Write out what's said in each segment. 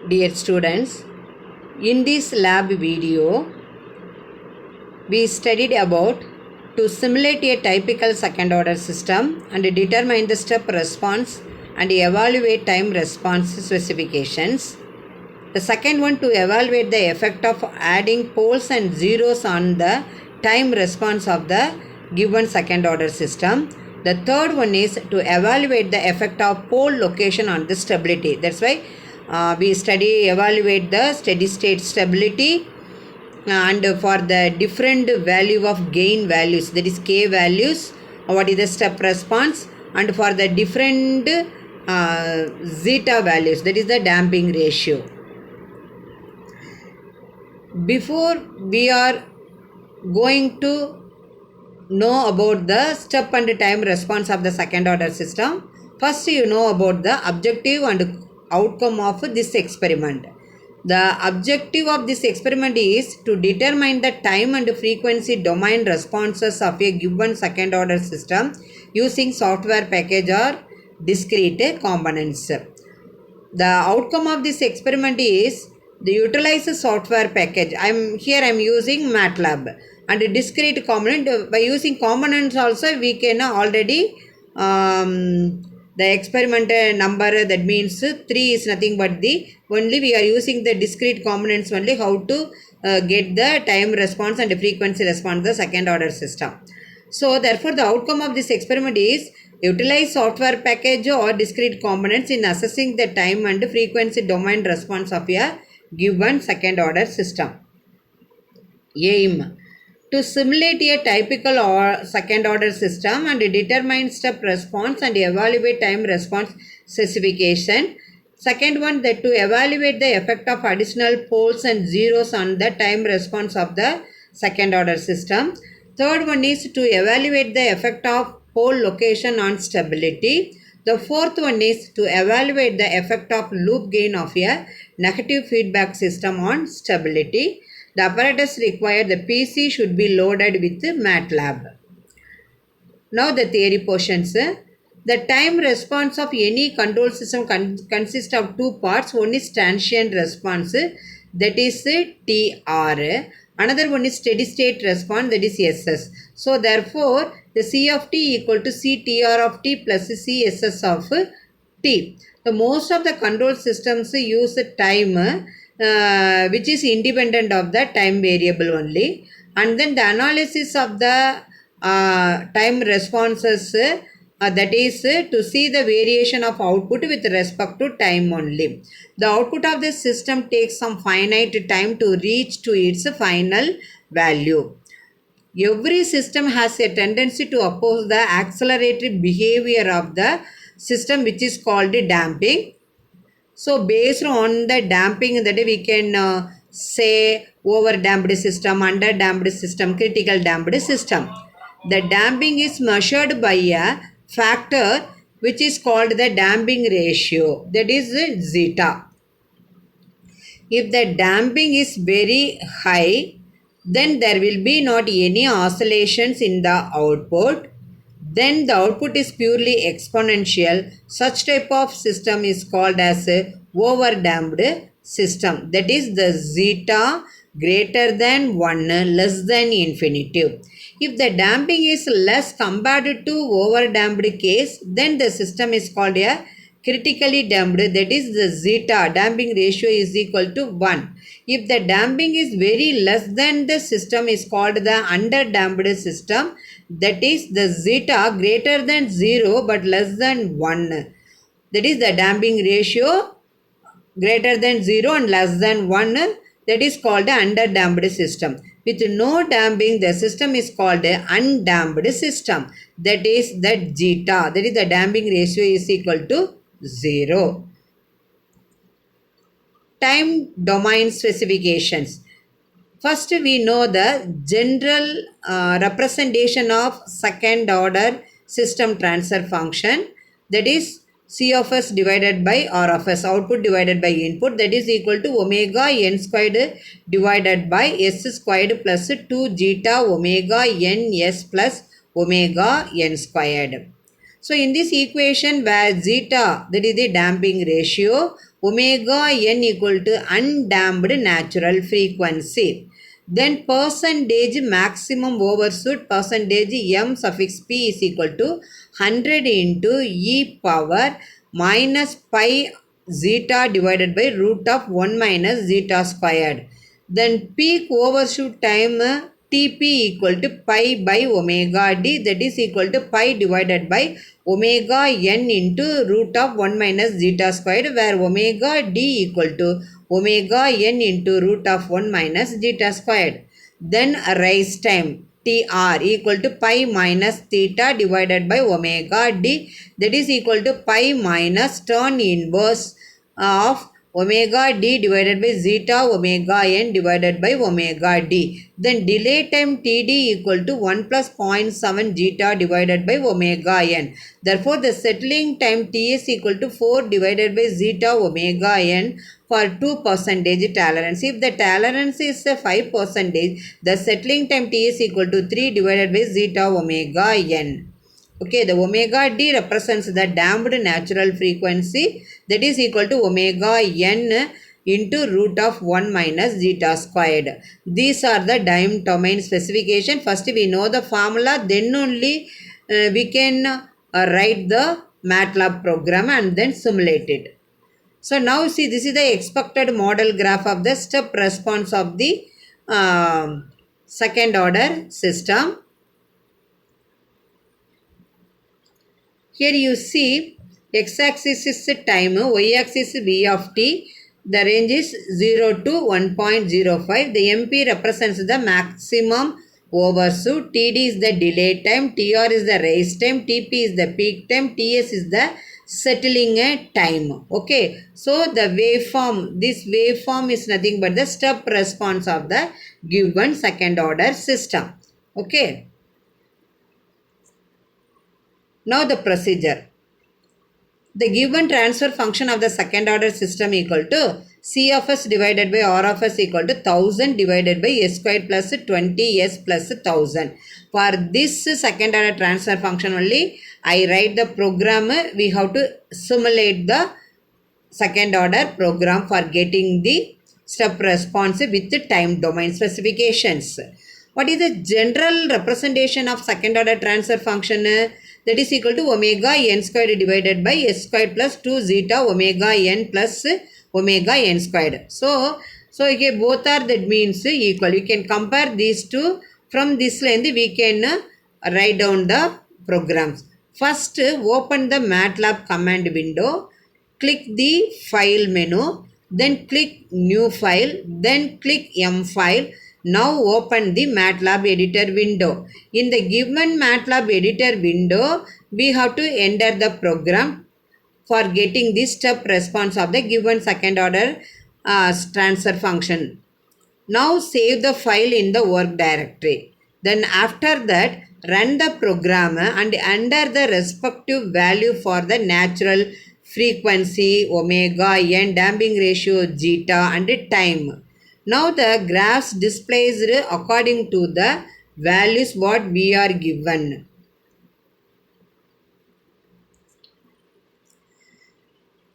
Dear students, in this lab video, we studied about to simulate a typical second order system and determine the step response and evaluate time response specifications. The second one, to evaluate the effect of adding poles and zeros on the time response of the given second order system. The third one is to evaluate the effect of pole location on the stability. That's why we evaluate the steady state stability and for the different value of gain values, that is k values, what is the step response, and for the different zeta values, that is the damping ratio. Before we are going to know about the step and time response of the second order system, first you know about the objective and outcome of this experiment. The objective of this experiment is to determine the time and frequency domain responses of a given second order system using software package or discrete components. The outcome of this experiment is the utilize software package. I'm using MATLAB, and a discrete component. By using components also we can already the experiment number, that means 3 is nothing but the only we are using the discrete components only how to get the time response and frequency response the second order system. So therefore the outcome of this experiment is utilize software package or discrete components in assessing the time and frequency domain response of a given second order system. Aim: to simulate a typical or second order system and determine step response and evaluate time response specification. Second one, that to evaluate the effect of additional poles and zeros on the time response of the second order system. Third one is to evaluate the effect of pole location on stability. The fourth one is to evaluate the effect of loop gain of a negative feedback system on stability. The apparatus required, the PC should be loaded with MATLAB. Now the theory portions. The time response of any control system consists of two parts. One is transient response, that is TR. Another one is steady state response, that is SS. So therefore the C of t equal to CTR of t plus CSS of t. The most of the control systems use time which is independent of the time variable only, and then the analysis of the time responses, that is to see the variation of output with respect to time only. The output of this system takes some finite time to reach to its final value. Every system has a tendency to oppose the accelerated behavior of the system, which is called damping. So based on the damping, that we can say over damped system, under damped system, critical damped system. The damping is measured by a factor which is called the damping ratio, that is zeta. If the damping is very high, then there will be not any oscillations in the output. Then the output is purely exponential. Such type of system is called as a overdamped system. That is the zeta greater than 1, less than infinitive. If the damping is less compared to overdamped case, then the system is called a critically damped, that is the zeta damping ratio is equal to 1. If the damping is very less than the system is called the underdamped system, that is the zeta greater than 0 but less than 1. That is the damping ratio greater than 0 and less than 1, that is called the underdamped system. With no damping, the system is called an undamped system, that is that zeta, that is the damping ratio is equal to 0. Time domain specifications. First we know the general representation of second order system transfer function, that is C of S divided by R of S, output divided by input, that is equal to omega n squared divided by S squared plus 2 zeta omega n S plus omega n squared. So in this equation where zeta, that is the damping ratio, omega n equal to undamped natural frequency. Then percentage maximum overshoot percentage m suffix p is equal to 100 into e power minus pi zeta divided by root of 1 minus zeta squared. Then peak overshoot time Tp equal to pi by omega d, that is equal to pi divided by omega n into root of 1 minus zeta squared, where omega d equal to omega n into root of 1 minus zeta squared. Then rise time Tr equal to pi minus theta divided by omega d, that is equal to pi minus tan inverse of omega d divided by zeta omega n divided by omega d. Then delay time Td equal to 1 plus 0.7 zeta divided by omega n. Therefore, the settling time Ts equal to 4 divided by zeta omega n for 2% tolerance. If the tolerance is 5%, the settling time Ts equal to 3 divided by zeta omega n. Okay, the omega d represents the damped natural frequency, that is equal to omega n into root of 1 minus zeta squared. These are the time domain specification. First we know the formula, then only we can write the MATLAB program and then simulate it. So now see, this is the expected model graph of the step response of the second order system. Here you see x-axis is time, y-axis v of t, the range is 0 to 1.05. The MP represents the maximum overshoot, Td is the delay time, Tr is the rise time, Tp is the peak time, Ts is the settling time. Okay, so the waveform, this waveform is nothing but the step response of the given second order system. Okay. Now the procedure. The given transfer function of the second order system equal to C of s divided by R of s equal to 1000 divided by s squared plus 20s plus 1000. For this second order transfer function only, I write the program. We have to simulate the second order program for getting the step response with the time domain specifications. What is the general representation of second order transfer function? That is equal to omega n squared divided by s squared plus 2 zeta omega n plus omega n squared. So here both are, that means equal. You can compare these two. From this length we can write down the programs. First, open the MATLAB command window, click the file menu, then click new file, then click M file. Now open the MATLAB editor window. In the given MATLAB editor window, we have to enter the program for getting the step response of the given second order transfer function. Now save the file in the work directory. Then after that, run the program and enter the respective value for the natural frequency omega n, damping ratio zeta and time. Now the graphs displays according to the values what we are given.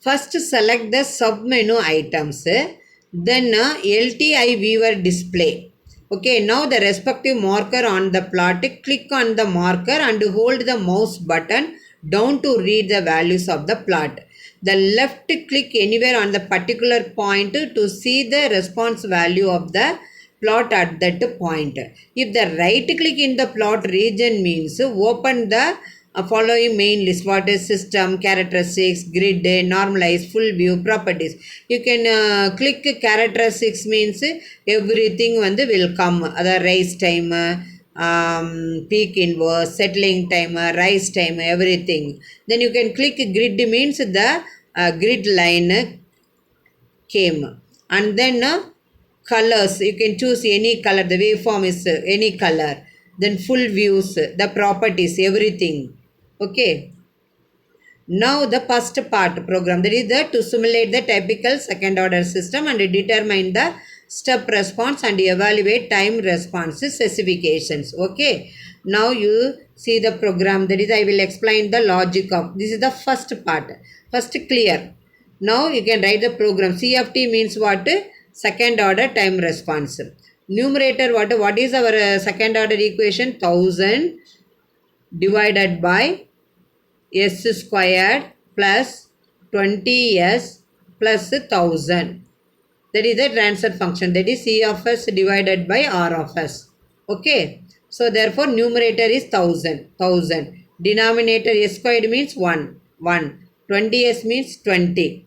First select the submenu items, then LTI viewer display. Okay, now the respective marker on the plot, click on the marker and hold the mouse button down to read the values of the plot. The left click anywhere on the particular point to see the response value of the plot at that point. If the right click in the plot region means open the following main list. What is system, characteristics, grid, normalize, full view, properties. You can click characteristics means everything will come. The rise time, peak inverse, settling time, rise time, everything. Then you can click grid means the grid line came. And then colors, you can choose any color. The waveform is any color. Then full views, the properties, everything. Okay. Now the first part program, that is to simulate the typical second order system and determine the step response and evaluate time response specifications. Okay. Now you see the program, that is I will explain the logic of, this is the first part. First clear. Now you can write the program. C of t means what? Second order time response. Numerator what? What is our second order equation? 1000 divided by s squared plus 20s plus 1000. That is the transfer function. That is C of s divided by R of s. Okay. So therefore numerator is 1000. Denominator s squared means 1. 20s means 20.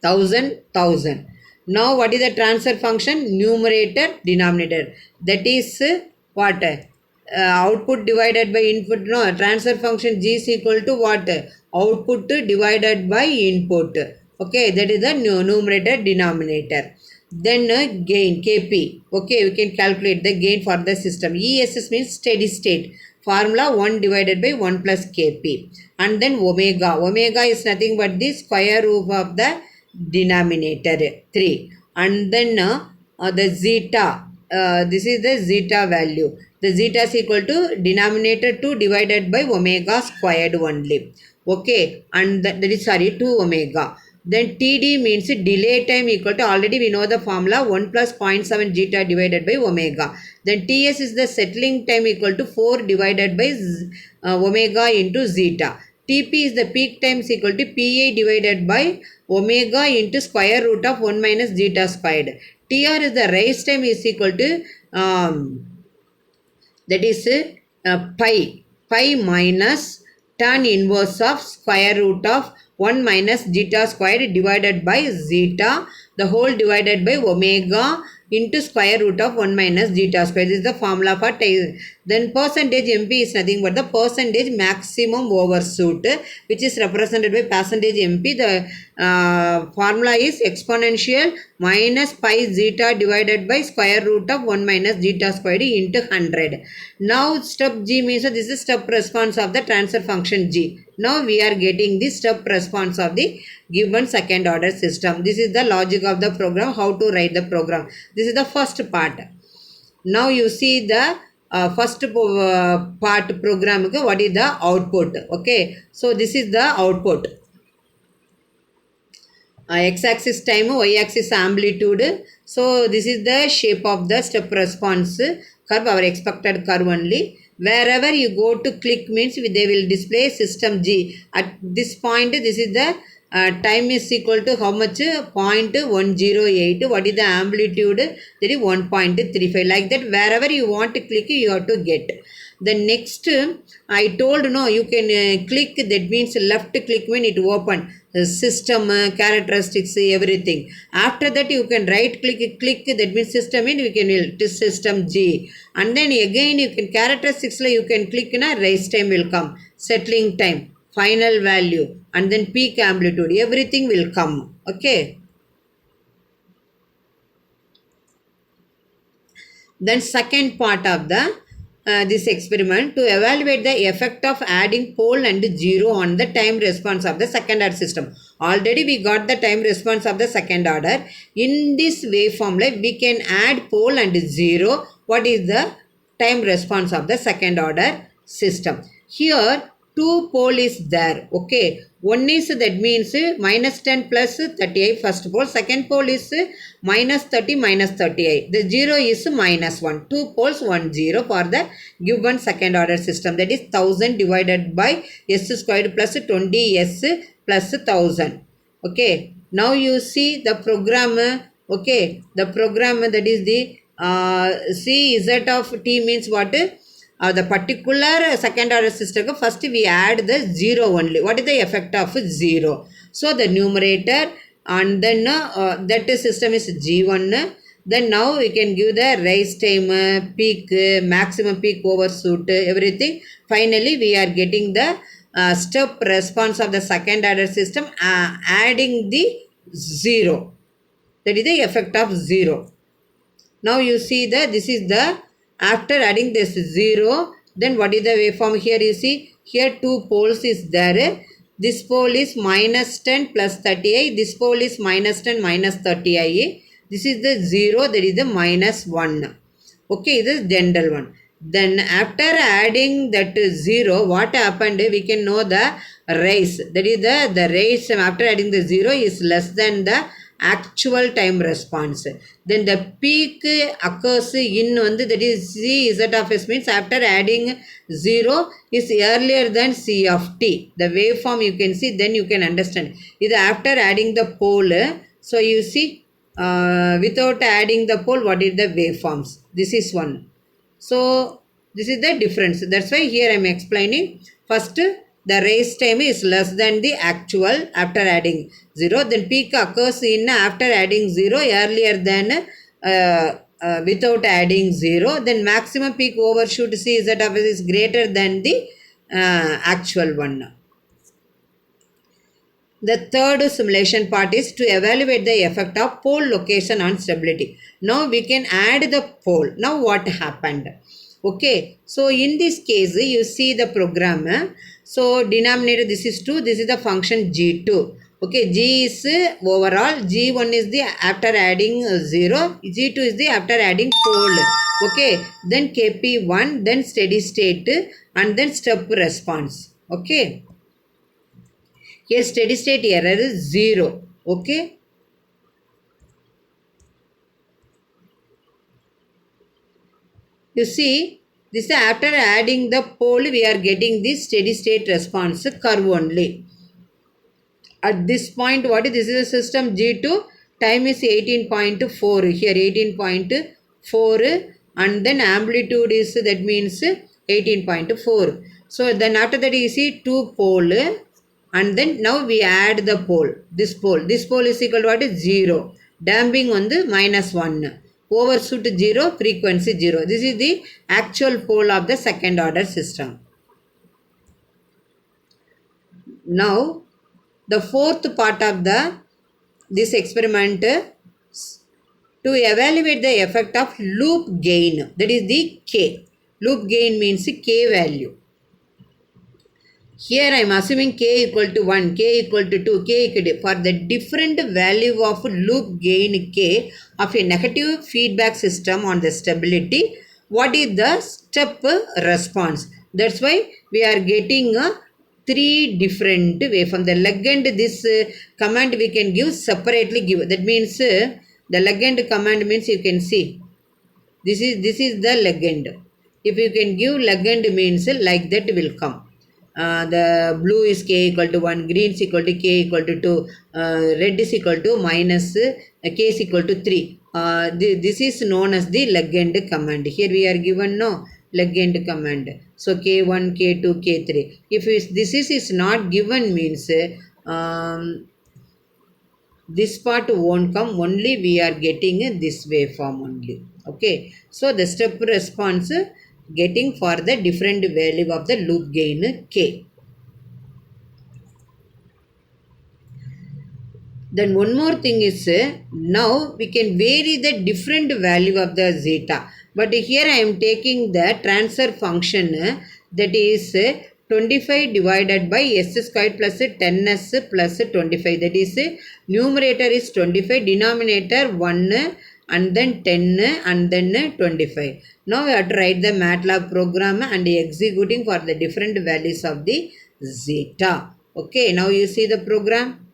1000. Now what is the transfer function? Numerator, denominator. That is what? Output divided by input. No, transfer function G is equal to what? Output divided by input. Okay, that is the numerator, denominator. Then gain, Kp. Okay, we can calculate the gain for the system. ESS means steady state. Formula 1 divided by 1 plus Kp. And then omega. Omega is nothing but the square root of the denominator 3. And then the zeta. This is the zeta value. The zeta is equal to denominator 2 divided by omega squared only. Okay, and that is 2 omega. Then TD means delay time equal to, already we know the formula, 1 plus 0.7 zeta divided by omega. Then TS is the settling time equal to 4 divided by omega into zeta. TP is the peak time is equal to PA divided by omega into square root of 1 minus zeta squared. TR is the rise time is equal to that is pi minus tan inverse of square root of 1 minus zeta squared divided by zeta, the whole divided by omega into square root of 1 minus zeta squared. This is the formula for time. Then percentage MP is nothing but the percentage maximum overshoot, which is represented by percentage MP. The formula is exponential minus pi zeta divided by square root of 1 minus zeta squared into 100. Now step G means this is step response of the transfer function G. Now we are getting the step response of the given second order system. This is the logic of the program, how to write the program. This is the first part. Now you see the first part program, what is the output. Okay, so this is the output. X-axis time, y-axis amplitude. So this is the shape of the step response curve, our expected curve only. Wherever you go to click means they will display system G. At this point, this is the time is equal to how much? 0.108. What is the amplitude? That is 1.35. Like that, wherever you want to click, you have to get. The next, I told no, you can click, that means left click when it open. System, characteristics, everything. After that, you can right click, that means system in, we can system G. And then again, you can characteristics, you can click, rise time will come, settling time, final value, and then peak amplitude, everything will come. Okay. Then second part of the this experiment, to evaluate the effect of adding pole and zero on the time response of the second order system. Already we got the time response of the second order. In this waveform, like we can add pole and zero. What is the time response of the second order system? Here two pole is there. Okay, one is, that means minus 10 plus 38 first pole, second pole is minus 30 minus 38, the 0 is minus 1, two poles 1 0 for the given second order system. That is 1000 divided by s squared plus 20s plus 1000. Okay, now you see the program. Okay, the program, that is the Cz of t means what? The particular second order system, first we add the 0 only. What is the effect of 0? So the numerator, and then that system is G1. Then now we can give the rise time, peak, maximum peak overshoot, everything. Finally we are getting the step response of the second order system, adding the 0. That is the effect of 0. Now you see that this is the, after adding this 0, then what is the waveform? Here you see, here two poles is there. This pole is minus 10 plus 38. This pole is minus 10 minus 38. This is the 0, that is the minus 1. Okay, this is general one. Then after adding that 0, what happened? We can know the rise. That is the rise after adding the 0 is less than the actual time response. Then the peak occurs in that is C Z of S means after adding 0 is earlier than C of t. The waveform you can see, then you can understand. Is after adding the pole. So you see without adding the pole, what is the waveforms? This is one. So this is the difference. That's why here I am explaining. First, the raise time is less than the actual after adding 0. Then peak occurs in after adding 0 earlier than without adding 0. Then maximum peak overshoot C Z of S is greater than the actual one. The third simulation part is to evaluate the effect of pole location on stability. Now we can add the pole. Now what happened? Okay, so in this case you see the program. So denominator this is 2, this is the function g2. Okay, g is overall, g1 is the after adding 0, g2 is the after adding pole. Okay, then kp1, then steady state, and then step response. Okay. Here steady state error is 0. Okay. You see, this after adding the pole, we are getting this steady state response curve only. At this point, what is this? Is the system G2, time is 18.4. Here 18.4 and then amplitude is, that means 18.4. So then after that you see 2 pole. And then now we add the pole. This pole is equal to what is 0. Damping on the -1. Overshoot 0, frequency 0. This is the actual pole of the second order system. Now the fourth part of this experiment to evaluate the effect of loop gain. That is the K. Loop gain means K value. Here I am assuming k equal to 1, k equal to 2, k equal to, for the different value of loop gain k of a negative feedback system on the stability, what is the step response? That's why we are getting 3 different waveform. The Legend, this command we can give separately give. That means the Legend command means you can see. This is the Legend. If you can give Legend means like that will come. The blue is k equal to 1, green is equal to k equal to 2, red is equal to minus k is equal to 3. This is known as the Legend command. Here we are given no Legend command. So k1, k2, k3. If this is not given means this part won't come, only we are getting this waveform only. Okay. So the step response getting for the different value of the loop gain k. Then one more thing is now we can vary the different value of the zeta. But here I am taking the transfer function that is 25 divided by s squared plus 10s plus 25. That is numerator is 25, denominator 1 and then 10 and then 25. Now we have to write the MATLAB program and executing for the different values of the zeta. Okay, now you see the program.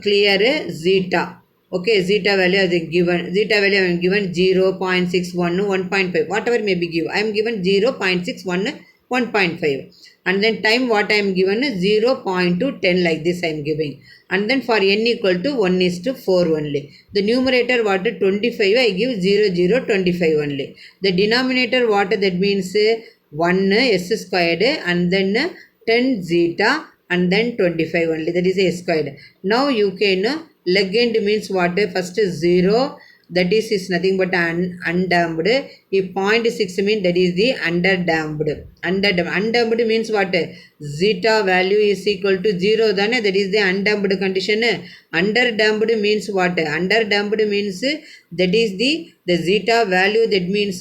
Clear zeta. Okay, zeta value is given. Zeta value I am given 0.61, 1.5. Whatever may be given. I am given 0.61, 1.5. And then time what I am given is 0.10 like this I am giving. And then for n equal to 1:4 only. The numerator what 25 I give 0, 0, 25 only. The denominator what that means 1 s squared and then 10 zeta and then 25 only. That is a squared. Now you can Legend means what? First 0. That is nothing but undamped. If 0.6 means that is the underdamped. Undamped means what? Zeta value is equal to 0. Then that is the undamped condition. Underdamped means what? Underdamped means that is the zeta value, that means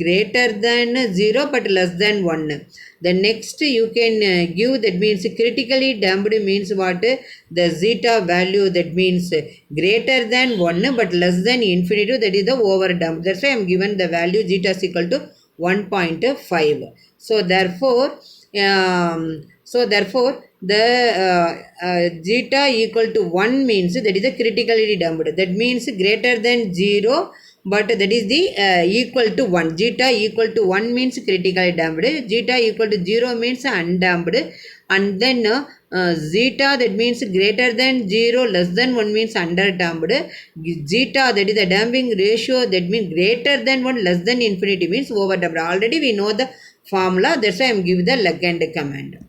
greater than 0 but less than 1. The next you can give, that means critically damped means what? The zeta value, that means greater than 1 but less than infinity, that is the over damped. That's why I am given the value zeta is equal to 1.5. So therefore, the zeta equal to 1 means that is a critically damped. That means greater than 0, but that is the equal to 1. Zeta equal to 1 means critically damped. Zeta equal to 0 means undamped. And then zeta, that means greater than 0, less than 1 means underdamped. Zeta, that is the damping ratio, that means greater than 1, less than infinity means overdamped. Already we know the formula, that's why I am giving the Legend command.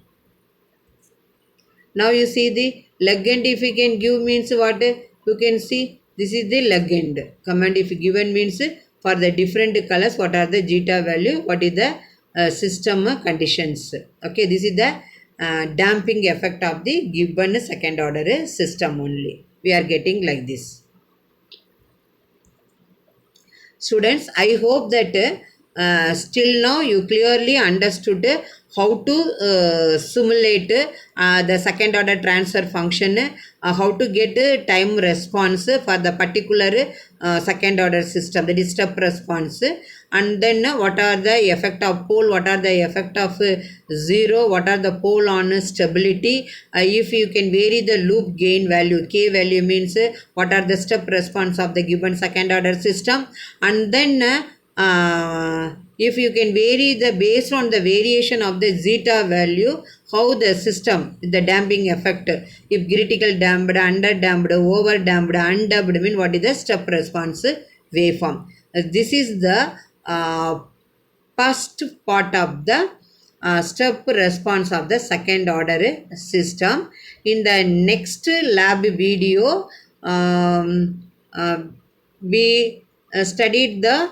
Now you see the Legend, if you can give means what? You can see this is the Legend command. If given means for the different colors, what are the zeta value, what is the system conditions. Okay, this is the damping effect of the given second order system only. We are getting like this. Students, I hope that still now you clearly understood how to simulate the second order transfer function, how to get time response for the particular second order system, that is step response, and then what are the effect of pole, what are the effect of zero, what are the pole on stability, if you can vary the loop gain value, k value means what are the step response of the given second order system, and then if you can vary the based on the variation of the zeta value, how the system, the damping effect, if critical damped, under damped, over damped, undamped, mean what is the step response waveform. This is the first part of the step response of the second order system. In the next lab video, we studied the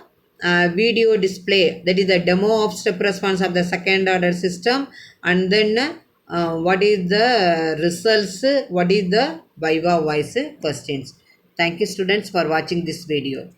video display, that is the demo of step response of the second order system, and then what is the results, what is the viva voice questions. Thank you students for watching this video.